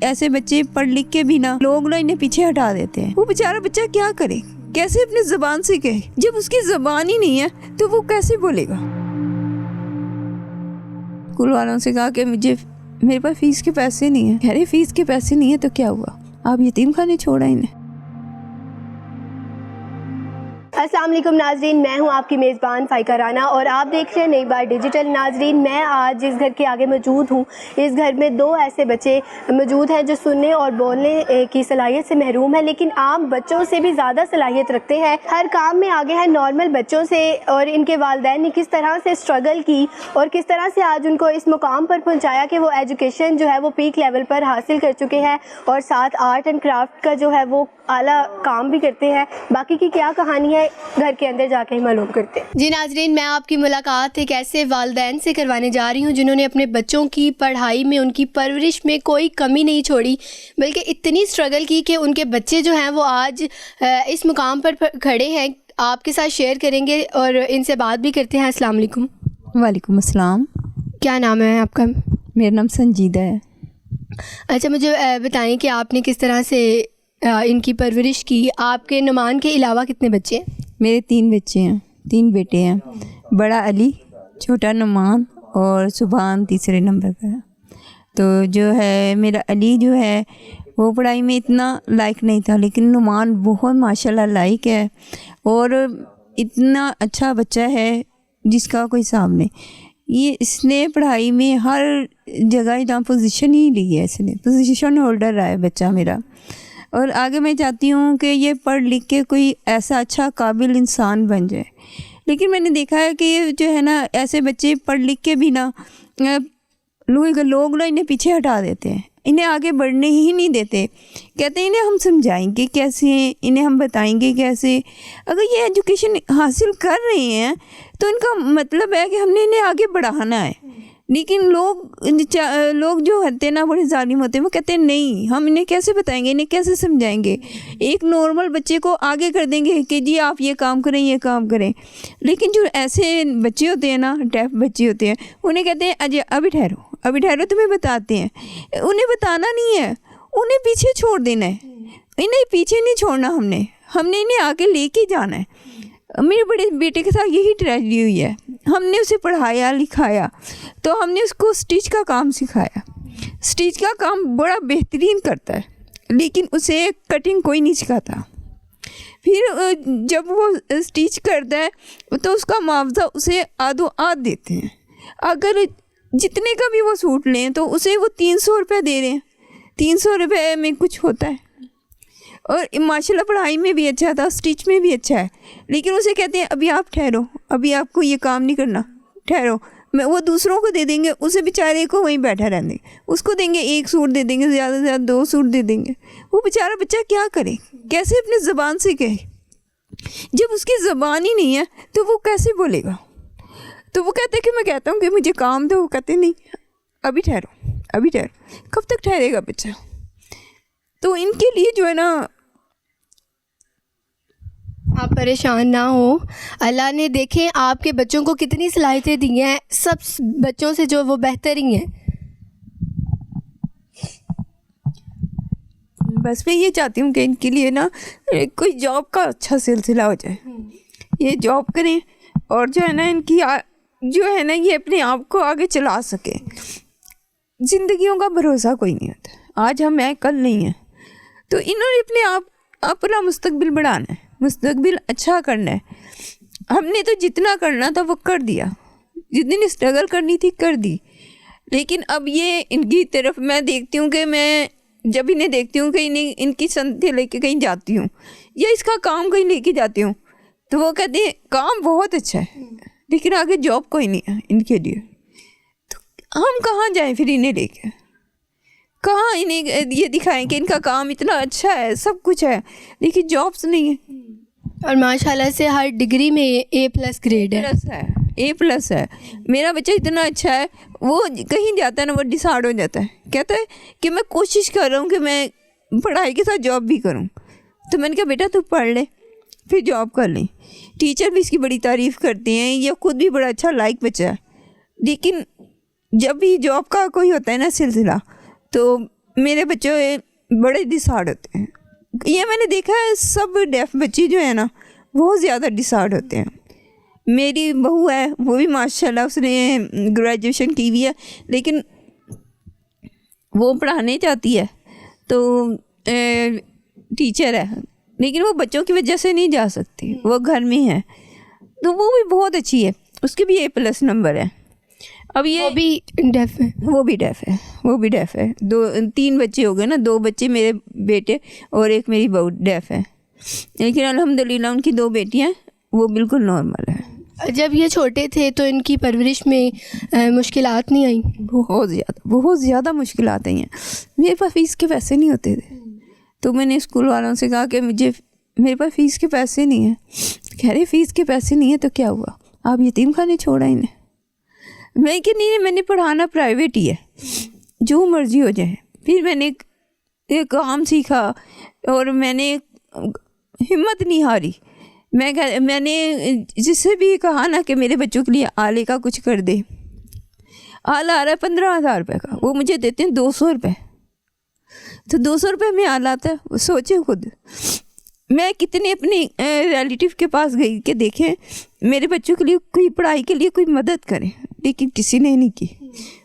ऐसे बच्चे पढ़ लिख के भी ना लोग ना इन्हें पीछे हटा देते हैं। वो बेचारा बच्चा क्या करे, कैसे अपनी ज़बान से कहे, जब उसकी ज़बान ही नहीं है तो वो कैसे बोलेगा। स्कूल वालों से कहा कि मेरे पास फ़ीस के पैसे नहीं है। कह रहे फ़ीस के पैसे नहीं है तो क्या हुआ, आप यतीम खाने छोड़ा इन्हें। अस्सलाम वालेकुम नाजरीन, मैं हूं आपकी मेज़बान फ़ाइका राना और आप देख रहे हैं नई बात डिजिटल। नाजरीन, मैं आज जिस घर के आगे मौजूद हूं, इस घर में दो ऐसे बच्चे मौजूद हैं जो सुनने और बोलने की सलाहियत से महरूम है, लेकिन आम बच्चों से भी ज़्यादा सलाहियत रखते हैं, हर काम में आगे हैं नॉर्मल बच्चों से। और इनके वालिदैन ने किस तरह से स्ट्रगल की और किस तरह से आज उनको इस मुकाम पर पहुँचाया कि वो एजुकेशन जो है वो पीक लेवल पर हासिल कर चुके हैं और साथ आर्ट एंड क्राफ्ट का जो है वो आला काम भी करते हैं। बाकी की क्या कहानी है घर के अंदर जाके ही मालूम करते हैं। जी नाजरीन, मैं आपकी मुलाकात एक ऐसे वालिदैन से करवाने जा रही हूँ जिन्होंने अपने बच्चों की पढ़ाई में, उनकी परवरिश में कोई कमी नहीं छोड़ी, बल्कि इतनी स्ट्रगल की कि उनके बच्चे जो हैं वो आज इस मुकाम पर खड़े हैं। आपके साथ शेयर करेंगे और इनसे बात भी करते हैं। अस्सलाम वालेकुम। वालेकुम अस्सलाम। क्या नाम है आपका? मेरा नाम संजीदा है। अच्छा, मुझे बताएं कि आपने किस तरह से इनकी परवरिश की। आपके नुमान के अलावा कितने बच्चे हैं? मेरे 3 बच्चे हैं, 3 बेटे हैं। बड़ा अली, छोटा नुमान और सुभान तीसरे नंबर पर है। तो जो है मेरा अली जो है वो पढ़ाई में इतना लायक नहीं था, लेकिन नुमान बहुत माशाल्लाह लायक है और इतना अच्छा बच्चा है जिसका कोई हिसाब नहीं। ये इसने पढ़ाई में हर जगह इतना पोजीशन ही ली है, इसने पोजीशन होल्डर रहा है बच्चा मेरा। और आगे मैं चाहती हूँ कि ये पढ़ लिख के कोई ऐसा अच्छा काबिल इंसान बन जाए। लेकिन मैंने देखा है कि ये जो है ना, ऐसे बच्चे पढ़ लिख के भी ना लोग ना इन्हें पीछे हटा देते हैं, इन्हें आगे बढ़ने ही नहीं देते। कहते हैं इन्हें हम समझाएंगे कैसे, इन्हें हम बताएंगे कैसे। अगर ये एजुकेशन हासिल कर रहे हैं तो इनका मतलब है कि हमने इन्हें आगे बढ़ाना है। लेकिन लोग जो होते हैं ना, बड़े जालिम होते हैं, वो कहते हैं नहीं, हम इन्हें कैसे बताएंगे, इन्हें कैसे समझाएंगे। एक नॉर्मल बच्चे को आगे कर देंगे कि जी आप ये काम करें, ये काम करें। लेकिन जो ऐसे बच्चे होते हैं ना, डेफ बच्चे होते हैं, उन्हें कहते हैं अजय अभी ठहरो तुम्हें बताते हैं। उन्हें बताना नहीं है, उन्हें पीछे छोड़ देना है। इन्हें पीछे नहीं छोड़ना, हमने इन्हें आगे लेके जाना है। मेरे बड़े बेटे के साथ यही ट्रेजेडी हुई है। हमने उसे पढ़ाया लिखाया तो हमने उसको स्टिच का काम सिखाया। स्टिच का काम बड़ा बेहतरीन करता है, लेकिन उसे कटिंग कोई नहीं सिखाता। फिर जब वो स्टिच करता है तो उसका मुआवजा उसे आधो आध देते हैं। अगर जितने का भी वो सूट लें तो उसे वो 300 रुपये दे रहे हैं। 300 रुपये में कुछ होता है। और माशाल्लाह पढ़ाई में भी अच्छा था, स्टिच में भी अच्छा है, लेकिन उसे कहते हैं अभी आप ठहरो, अभी आपको ये काम नहीं करना, ठहरो। मैं वो दूसरों को दे देंगे, उसे बेचारे को वहीं बैठा रहने देंगे, उसको देंगे 1 सूट दे देंगे, ज़्यादा से ज़्यादा 2 सूट दे देंगे। वो बेचारा बच्चा क्या करे, कैसे अपनी ज़बान से कहे, जब उसकी ज़बान ही नहीं है तो वो कैसे बोलेगा। तो वो कहते कि मैं कहता हूँ कि मुझे काम दो, वो कहते नहीं अभी ठहरो। कब तक ठहरेगा बच्चा। तो इनके लिए जो है ना, आप परेशान ना हो, अल्लाह ने देखें आपके बच्चों को कितनी सलाहियतें दी हैं, सब बच्चों से जो वो बेहतर ही हैं। बस मैं ये चाहती हूँ कि इनके लिए ना कोई जॉब का अच्छा सिलसिला हो जाए, ये जॉब करें और जो है ना इनकी जो है ना ये अपने आप को आगे चला सके। ज़िंदगियों का भरोसा कोई नहीं होता, आज हम हैं कल नहीं है। तो इन्होंने अपने आप अपना मुस्तकबिल बढ़ाना है, मुस्तकबिल अच्छा करना है। हमने तो जितना करना था वो कर दिया, जितनी स्ट्रगल करनी थी कर दी। लेकिन अब ये इनकी तरफ मैं देखती हूँ कि मैं जब इन्हें देखती हूँ कि इन्हें इनकी संथे लेके कहीं जाती हूँ या इसका काम कहीं लेके जाती हूँ तो वो कहते हैं काम बहुत अच्छा है, लेकिन आगे जॉब कोई नहीं है इनके लिए। तो हम कहाँ जाएं फिर इन्हें लेके, कहाँ इन्हें ये दिखाएं कि इनका काम इतना अच्छा है, सब कुछ है, लेकिन जॉब्स नहीं है। और माशाल्लाह से हर डिग्री में A+ ग्रेड है, A+ है। मेरा बच्चा इतना अच्छा है, वो कहीं जाता है ना वो डिसाइड हो जाता है, कहता है कि मैं कोशिश कर रहा हूँ कि मैं पढ़ाई के साथ जॉब भी करूँ। तो मैंने कहा बेटा तू पढ़ ले फिर जॉब कर ले। टीचर भी इसकी बड़ी तारीफ़ करते हैं, ये खुद भी बड़ा अच्छा लायक बच्चा है। लेकिन जब भी जॉब का कोई होता है ना सिलसिला तो मेरे बच्चे बड़े डिसार्ड होते हैं। ये मैंने देखा है, सब डेफ बच्चे जो है ना बहुत ज़्यादा डिसार्ड होते हैं। मेरी बहू है, वो भी माशाल्लाह उसने ग्रेजुएशन की हुई है, लेकिन वो पढ़ाने चाहती है, तो टीचर है, लेकिन वो बच्चों की वजह से नहीं जा सकती, वो घर में है। तो वो भी बहुत अच्छी है, उसके भी A+ नंबर है। अब ये वो भी डेफ है? वो भी डेफ है, वो भी डेफ है। 3 बच्चे हो गए ना, 2 बच्चे मेरे बेटे और एक मेरी बहू डेफ है, लेकिन अल्हम्दुलिल्लाह उनकी 2 बेटियां वो बिल्कुल नॉर्मल है। जब ये छोटे थे तो इनकी परवरिश में मुश्किलात नहीं आई? बहुत ज़्यादा मुश्किलात आई हैं। मेरे पास फ़ीस के पैसे नहीं होते थे, तो मैंने स्कूल वालों से कहा कि मेरे पास फ़ीस के पैसे नहीं हैं। कह रहे फ़ीस के पैसे नहीं है तो क्या हुआ, आप यतीम खाने छोड़ा इन्हें। मैं कि नहीं, मैंने पढ़ाना प्राइवेट ही है, जो मर्ज़ी हो जाए। फिर मैंने एक काम सीखा और मैंने हिम्मत नहीं हारी। मैंने जिससे भी कहा ना कि मेरे बच्चों के लिए आले का कुछ कर दे। आला आ रहा है 15,000 रुपये का, वो मुझे देते हैं 200 रुपये। तो 200 रुपये में आला आता है, वो सोचे खुद। मैं कितने अपने रिलेटिव के पास गई कि देखें मेरे बच्चों के लिए कोई पढ़ाई के लिए कोई मदद करें, लेकिन किसी ने नहीं की।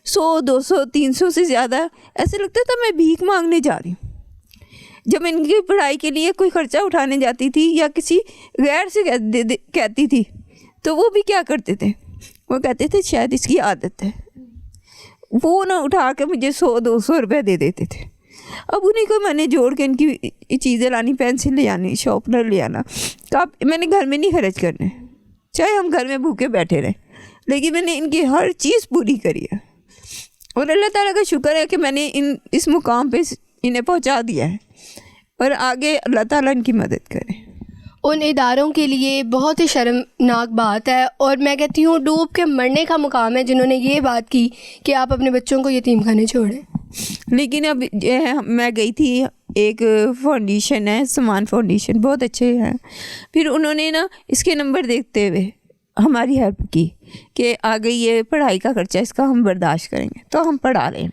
100, 200, 300 से ज़्यादा ऐसे लगता था मैं भीख मांगने जा रही हूँ। जब इनकी पढ़ाई के लिए कोई ख़र्चा उठाने जाती थी या किसी गैर से कहती थी, तो वो भी क्या करते थे, वो कहते थे शायद इसकी आदत है। वो ना उठा के मुझे 100-200 रुपये दे देते थे। अब उन्हीं को मैंने जोड़ के इनकी चीज़ें लानी, पेंसिल ले आनी, शॉर्पनर ले आना। तो अब मैंने घर में नहीं खर्च करने, चाहे हम घर में भूखे बैठे रहें, लेकिन मैंने इनकी हर चीज़ पूरी करी है। और अल्लाह ताला का शुक्र है कि मैंने इस मुकाम पे इन्हें पहुंचा दिया है, और आगे अल्लाह ताला इनकी मदद करे। उन इदारों के लिए बहुत ही शर्मनाक बात है, और मैं कहती हूँ डूब के मरने का मुकाम है जिन्होंने ये बात की कि आप अपने बच्चों को यतीम खाने छोड़ें। लेकिन अब मैं गई थी, एक फाउंडेशन है, समान फाउंडेशन, बहुत अच्छे हैं। फिर उन्होंने ना इसके नंबर देखते हुए हमारी हेल्प की कि आगे ये पढ़ाई का खर्चा इसका हम बर्दाश्त करेंगे, तो हम पढ़ा रहे हैं।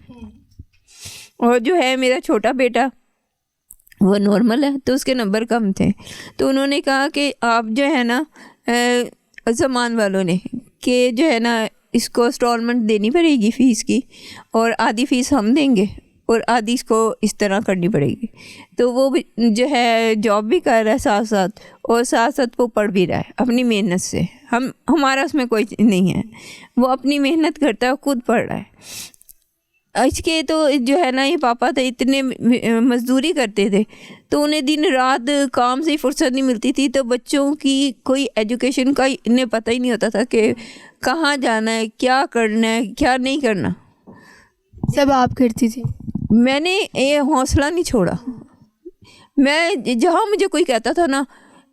और जो है मेरा छोटा बेटा वो नॉर्मल है, तो उसके नंबर कम थे, तो उन्होंने कहा कि आप जो है ना ज़मान वालों ने कि जो है ना इसको इंस्टॉलमेंट देनी पड़ेगी फ़ीस की, और आधी फ़ीस हम देंगे और आधी इसको इस तरह करनी पड़ेगी। तो वो भी जो है जॉब भी कर रहा है साथ साथ, और साथ साथ वो पढ़ भी रहा है अपनी मेहनत से। हमारा उसमें कोई नहीं है, वो अपनी मेहनत करता है, खुद पढ़ रहा है। इसके तो जो है ना ये पापा थे, इतने मजदूरी करते थे, तो उन्हें दिन रात काम से ही फुर्सत नहीं मिलती थी। तो बच्चों की कोई एजुकेशन का इन्हें पता ही नहीं होता था कि कहाँ जाना है, क्या करना है, क्या नहीं करना। सब आप करती थी? मैंने ये हौसला नहीं छोड़ा। मैं जहाँ मुझे कोई कहता था ना,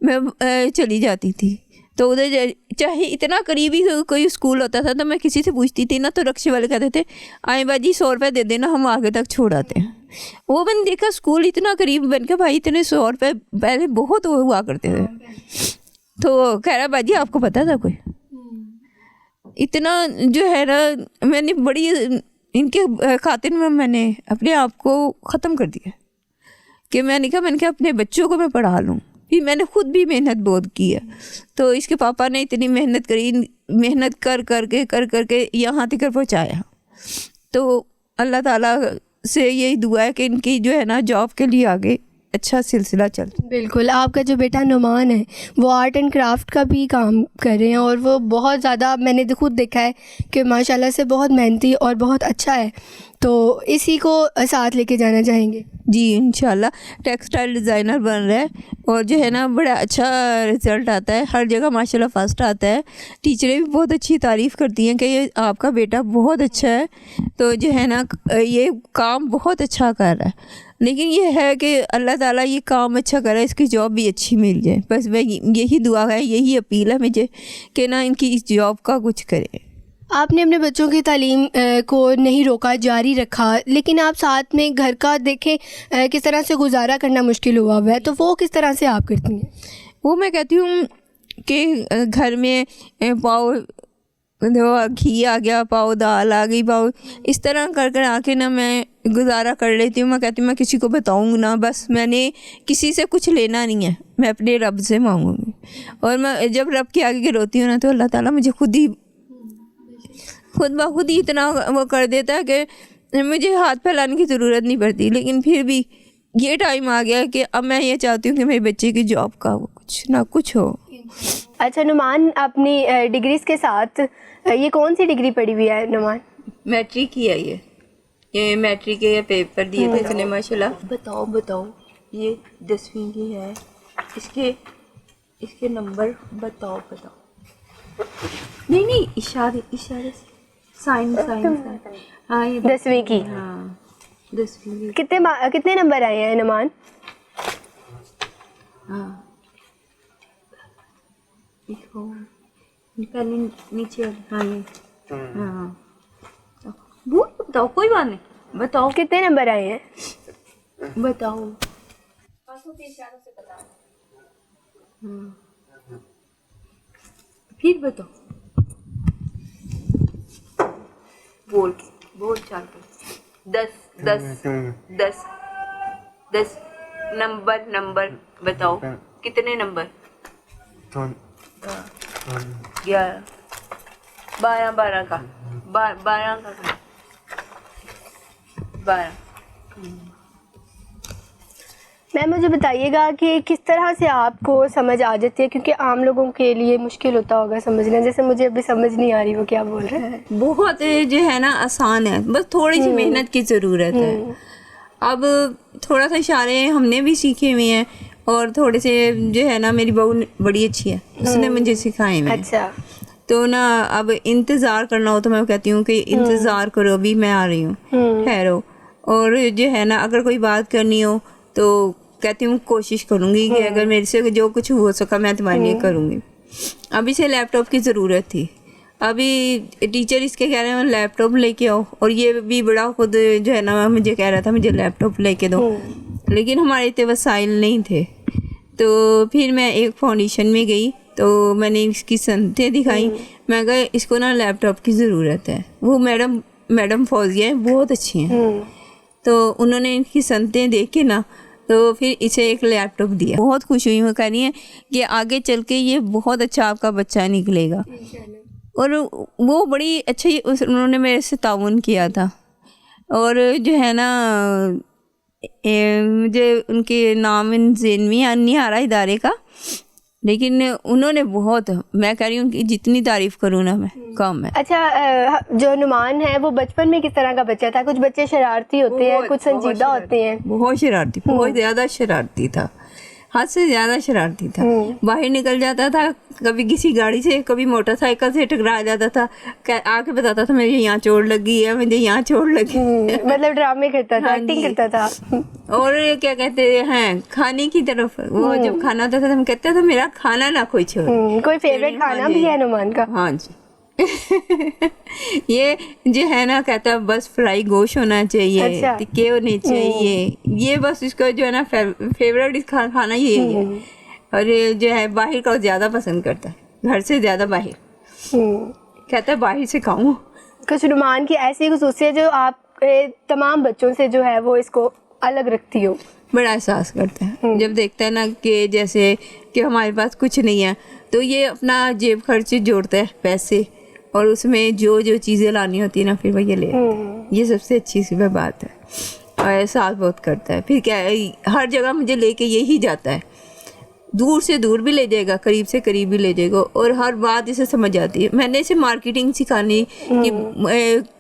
मैं चली जाती थी। तो उधर चाहे इतना करीबी कोई स्कूल होता था, तो मैं किसी से पूछती थी ना, तो रक्शे वाले कहते थे आए बाजी 100 रुपये दे देना, हम आगे तक छोड़ाते हैं। वो मैंने देखा स्कूल इतना करीब बन के, भाई इतने 100 रुपये पहले बहुत हुआ करते थे। तो कह रहा बाजी आपको पता था कोई इतना जो है ना, मैंने बड़ी इनके खातिर में मैंने अपने आप को ख़त्म कर दिया कि मैंने कहा अपने बच्चों को मैं पढ़ा लूँ। फिर मैंने खुद भी मेहनत बहुत की है। तो इसके पापा ने इतनी मेहनत करी, मेहनत कर करके यहाँ तक पहुँचाया। तो अल्लाह ताला से यही दुआ है कि इनकी जो है ना जॉब के लिए आगे अच्छा सिलसिला चल। बिल्कुल। आपका जो बेटा नुमान है वो आर्ट एंड क्राफ्ट का भी काम कर रहे हैं, और वो बहुत ज़्यादा मैंने खुद देखा है कि माशाल्लाह से बहुत मेहनती और बहुत अच्छा है। तो इसी को साथ लेके जाना चाहेंगे? जी इंशाल्लाह। टेक्सटाइल डिज़ाइनर बन रहा है, और जो है ना बड़ा अच्छा रिज़ल्ट आता है, हर जगह माशाल्लाह फर्स्ट आता है। टीचरें भी बहुत अच्छी तारीफ़ करती हैं कि ये आपका बेटा बहुत अच्छा है। तो जो है ना ये काम बहुत अच्छा कर रहा है। लेकिन ये है कि अल्लाह ताला ये काम अच्छा करे, इसकी जॉब भी अच्छी मिल जाए। बस मैं यही दुआ है, यही अपील है मुझे कि ना इनकी इस जॉब का कुछ करें। आपने अपने बच्चों की तालीम को नहीं रोका, जारी रखा, लेकिन आप साथ में घर का देखें किस तरह से गुजारा करना मुश्किल हुआ है, तो वो किस तरह से आप करती हैं? वो मैं कहती हूँ कि घर में पाव घी आ गया, पाव दाल आ गई, पाव इस तरह कर आके ना मैं गुजारा कर लेती हूँ। मैं कहती हूँ मैं किसी को बताऊँगी ना, बस मैंने किसी से कुछ लेना नहीं है, मैं अपने रब से मांगूंगी। और मैं जब रब के आगे रोती हूँ ना तो अल्लाह ताला मुझे खुद ब खुद ही इतना वो कर देता है कि मुझे हाथ फैलाने की ज़रूरत नहीं पड़ती। लेकिन फिर भी ये टाइम आ गया कि अब मैं ये चाहती हूँ कि मेरे बच्चे की जॉब का वो कुछ ना कुछ हो। अच्छा नुमान, अपनी डिग्रीज के साथ ये कौन सी डिग्री पढ़ी हुई है नुमान? मैट्रिक की है ये मैट्रिक के पेपर दिए थे इसने माशाल्लाह। बताओ ये 10वीं की है, इसके नंबर बताओ। नहीं इशारे से साइन। हाँ ये 10वीं की। हाँ 10वीं की। कितने नंबर आए हैं नुमान? हाँ पहले नीचे। हाँ ये हाँ बताओ, कोई बात नहीं, बताओ कितने नंबर आए हैं? बताओ। फिर बताओ, बोल चाल कर। 10 नंबर बताओ, कितने नंबर? 11 12 का 12। मैम मुझे बताइएगा कि किस तरह से आपको समझ आ जाती है, क्योंकि आम लोगों के लिए मुश्किल होता होगा समझना, जैसे मुझे अभी समझ नहीं आ रही वो क्या बोल रहे हैं। बहुत जो है ना आसान है, बस थोड़ी सी मेहनत की ज़रूरत है। अब थोड़ा सा इशारे हमने भी सीखे हुए हैं और थोड़े से जो है ना मेरी बहू बड़ी अच्छी है, उसने मुझे सिखाए हुए हैं। अच्छा, तो ना अब इंतज़ार करना हो तो मैं कहती हूँ कि इंतज़ार करो, अभी मैं आ रही हूँ, ठहरो। और जो है ना अगर कोई बात करनी हो तो कहती हूँ कोशिश करूँगी कि अगर मेरे से जो कुछ हो सका मैं तुम्हारे लिए करूँगी। अभी से लैपटॉप की ज़रूरत थी, अभी टीचर इसके कह रहे हैं लैपटॉप लेके आओ, और ये भी बड़ा खुद जो है ना मुझे कह रहा था मुझे लैपटॉप लेके दो, लेकिन हमारे इतने वसाइल नहीं थे। तो फिर मैं एक फाउंडेशन में गई तो मैंने इसकी सनतें दिखाई, मैं कहा इसको ना लैपटॉप की ज़रूरत है। वो मैडम फौजिया हैं, बहुत अच्छी हैं, तो उन्होंने इनकी सनतें देख के ना तो फिर इसे एक लैपटॉप दिया। बहुत खुश हुई, मैं कह रही है कि आगे चल के ये बहुत अच्छा आपका बच्चा निकलेगा। और वो बड़ी अच्छी उन्होंने मेरे से ताउन किया था। और जो है ना मुझे उनके नाम ज़हन में नहीं आ रहा इदारे का, लेकिन उन्होंने बहुत, मैं कह रही हूँ कि जितनी तारीफ़ करूँ ना मैं कम है। अच्छा, जो नुमान है वो बचपन में किस तरह का बच्चा था? कुछ बच्चे शरारती होते हैं, कुछ संजीदा होते हैं। बहुत शरारती, बहुत ज़्यादा शरारती था, हद से ज़्यादा शरारती था। बाहर निकल जाता था, कभी किसी गाड़ी से कभी मोटरसाइकिल से टकरा जाता था, आके बताता था मुझे यहाँ चोट लगी है, मुझे यहाँ चोट लगी। मतलब ड्रामे करता था, एक्टिंग करता था। और क्या कहते हैं खाने की तरफ, वो जब खाना होता था हम कहते थे मेरा खाना ना कोई छोड़े। कोई फेवरेट खाना भी है नुमान का? हाँ जी ये जो है ना कहता है बस फ्राई गोश्त होना चाहिए, अच्छा। टिक्के होने चाहिए, ये बस इसका जो है ना फेवरेट खाना यही है। और ये जो है बाहर का ज़्यादा पसंद करता है, घर से ज़्यादा बाहर, कहता है बाहर से खाऊं। कुछ नुमान की ऐसी खसूसियत जो आप तमाम बच्चों से जो है वो इसको अलग रखती हो? बड़ा एहसास करता है जब देखता है ना कि जैसे कि हमारे पास कुछ नहीं है तो ये अपना जेब खर्च जोड़ता है पैसे, और उसमें जो जो चीज़ें लानी होती है ना फिर वह ये ले, ये सबसे अच्छी सी बात है। और एहसास बहुत करता है, फिर क्या है हर जगह मुझे लेके यही जाता है, दूर से दूर भी ले जाएगा, करीब से करीब भी ले जाएगा, और हर बात इसे समझ आती है। मैंने इसे मार्केटिंग सिखाने की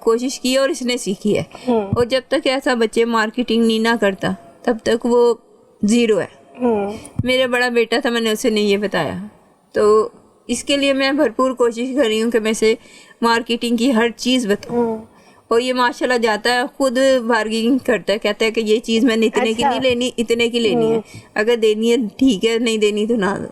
कोशिश की और इसने सीखी है। और जब तक ऐसा बच्चे मार्केटिंग नहीं ना करता तब तक वो ज़ीरो है। मेरा बड़ा बेटा था, मैंने उसे नहीं ये बताया, तो इसके लिए मैं भरपूर कोशिश कर रही हूँ कि मैं इसे मार्केटिंग की हर चीज़ बताऊँ। और ये माशाल्लाह जाता है, खुद बार्गेनिंग करता है, कहता है कि ये चीज़ मैंने इतने की नहीं लेनी, इतने की लेनी है, अगर देनी है ठीक है, नहीं देनी तो ना दो।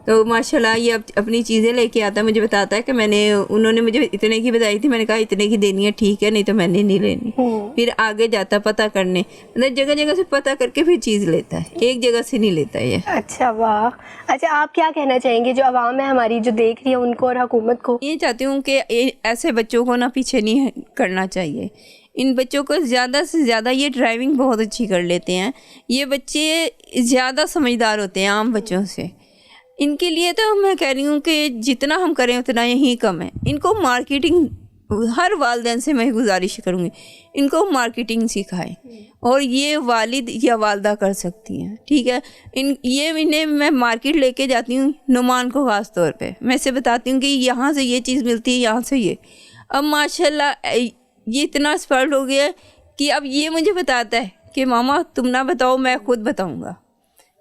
तो माशाल्लाह ये अपनी चीज़ें लेके आता है, मुझे बताता है कि उन्होंने मुझे इतने की बताई थी, मैंने कहा इतने की देनी है ठीक है, नहीं तो मैंने नहीं लेनी। फिर आगे जाता पता करने, मतलब जगह जगह से पता करके फिर चीज़ लेता है, एक जगह से नहीं लेता है। अच्छा वाह। अच्छा, आप क्या कहना चाहेंगे जो आवाम है हमारी जो देख रही है उनको और हुकूमत को? ये चाहती हूँ कि ऐसे बच्चों को ना पीछे नहीं करना चाहिए, इन बच्चों को ज़्यादा से ज़्यादा, ये ड्राइविंग बहुत अच्छी कर लेते हैं, ये बच्चे ज़्यादा समझदार होते हैं आम बच्चों से। इनके लिए तो मैं कह रही हूँ कि जितना हम करें उतना ही कम है। इनको मार्केटिंग, हर वालिदैन से मैं गुजारिश करूँगी, इनको मार्केटिंग सिखाएं, और ये वालिद या वालदा कर सकती हैं, ठीक है। इन्हें मैं मार्केट लेके जाती हूँ, नुमान को ख़ास तौर पे मैं इसे बताती हूँ कि यहाँ से ये चीज़ मिलती है, यहाँ से ये। अब माशाल्लाह ये इतना एक्सपर्ट हो गया है कि अब ये मुझे बताता है कि मामा तुम ना बताओ, मैं खुद बताऊँगा।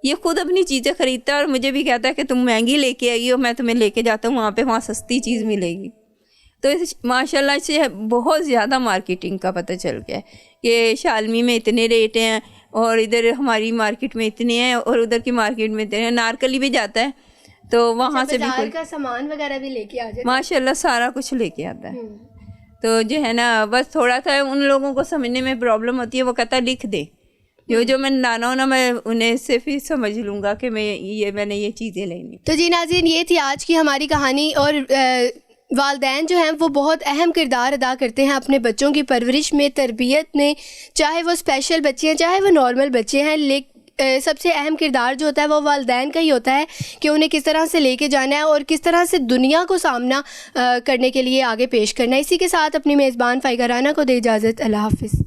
ये खुद अपनी चीज़ें ख़रीदता है और मुझे भी कहता है कि तुम महंगी लेके आई हो, मैं तुम्हें लेके जाता हूँ वहाँ पे, वहाँ सस्ती चीज़ मिलेगी। तो माशाल्लाह से बहुत ज़्यादा मार्केटिंग का पता चल गया है कि शालमी में इतने रेट हैं और इधर हमारी मार्केट में इतने हैं और उधर की मार्केट में इतने हैं। नारकली भी जाता है तो वहाँ से भी का सामान वगैरह भी लेके आ जाए, माशाल्लाह सारा कुछ लेके आता है। तो जो है ना, बस थोड़ा सा उन लोगों को समझने में प्रॉब्लम होती है, वो कहता लिख दे, जो मैंने लाना हो ना, मैं उन्हें से फिर समझ लूँगा कि मैंने ये चीज़ें लेनी। तो जी नाज़रीन, ये थी आज की हमारी कहानी। और वालिदैन जो हैं वो बहुत अहम किरदार अदा करते हैं अपने बच्चों की परवरिश में, तरबियत में, चाहे वो स्पेशल बच्चे हैं चाहे वो नॉर्मल बच्चे हैं। सबसे अहम किरदार जो होता है वो वालिदैन का ही होता है कि उन्हें किस तरह से लेके जाना है और किस तरह से दुनिया को सामना करने के लिए आगे पेश करना है। इसी के साथ अपनी मेज़बान फ़ाइका राना को दे इजाज़त। अल्लाह हाफ़िज़।